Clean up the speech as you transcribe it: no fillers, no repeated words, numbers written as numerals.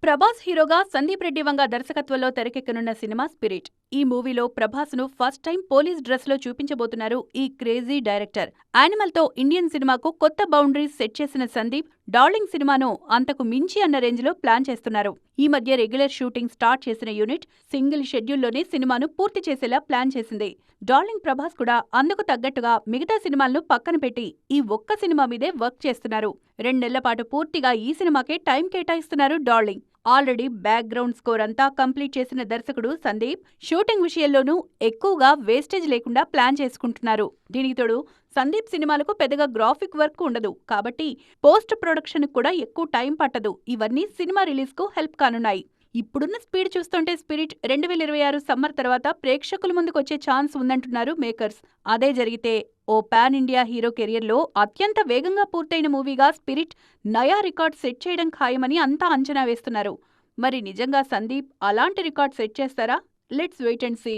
ప్రభాస్ హీరోగా సందీప్ రెడ్డి వంగ దర్శకత్వంలో తెరకెక్కనున్న cinema spirit. ఈ మూవీలో ప్రభాస్ ను ఫస్ట్ టైం పోలీస్ డ్రెస్ లో చూపించబోతున్నారు ఈ క్రేజీ డైరెక్టర్. యానిమల్ తో ఇండియన్ సినిమాకు కొత్త బౌండరీస్ సెట్ చేసిన సందీప్, డార్లింగ్ సినిమాను అంతకు మించి అన్న రేంజ్ లో ప్లాన్ చేస్తున్నారు. ఈ మధ్య రెగ్యులర్ షూటింగ్ స్టార్ట్ చేసిన యూనిట్ సింగిల్ షెడ్యూల్లోనే సినిమాను పూర్తి చేసేలా ప్లాన్ చేసింది. డార్లింగ్ ప్రభాస్ కూడా అందుకు తగ్గట్టుగా మిగతా సినిమాలను పక్కన పెట్టి ఈ ఒక్క సినిమా మీదే వర్క్ చేస్తున్నారు. 2 నెలల పాటు పూర్తిగా ఈ సినిమాకే టైం కేటాయిస్తున్నారు డార్లింగ్. ఆల్రెడీ బ్యాక్గ్రౌండ్ స్కోర్ అంతా కంప్లీట్ చేసిన దర్శకుడు సందీప్ షూటింగ్ విషయంలోనూ ఎక్కువగా వేస్టేజ్ లేకుండా ప్లాన్ చేసుకుంటున్నారు. దీనికి తోడు సందీప్ సినిమాలకు పెద్దగా గ్రాఫిక్ వర్క్ ఉండదు కాబట్టి పోస్ట్ ప్రొడక్షన్ కూడా ఎక్కువ టైం పట్టదు. ఇవన్నీ సినిమా రిలీజ్ కు హెల్ప్ కానున్నాయి. ఇప్పుడున్న స్పీడ్ చూస్తుంటే స్పిరిట్ 2026 సమ్మర్ తర్వాత ప్రేక్షకుల ముందుకొచ్చే ఛాన్స్ ఉందంటున్నారు మేకర్స్. అదే జరిగితే ఓ పాన్ ఇండియా హీరో కెరియర్లో అత్యంత వేగంగా పూర్తయిన మూవీగా స్పిరిట్ నయా రికార్డ్ సెట్ చేయడం ఖాయమని అంతా అంచనా వేస్తున్నారు. మరి నిజంగా సందీప్ అలాంటి రికార్డ్ సెట్ చేస్తారా? Let's wait and see.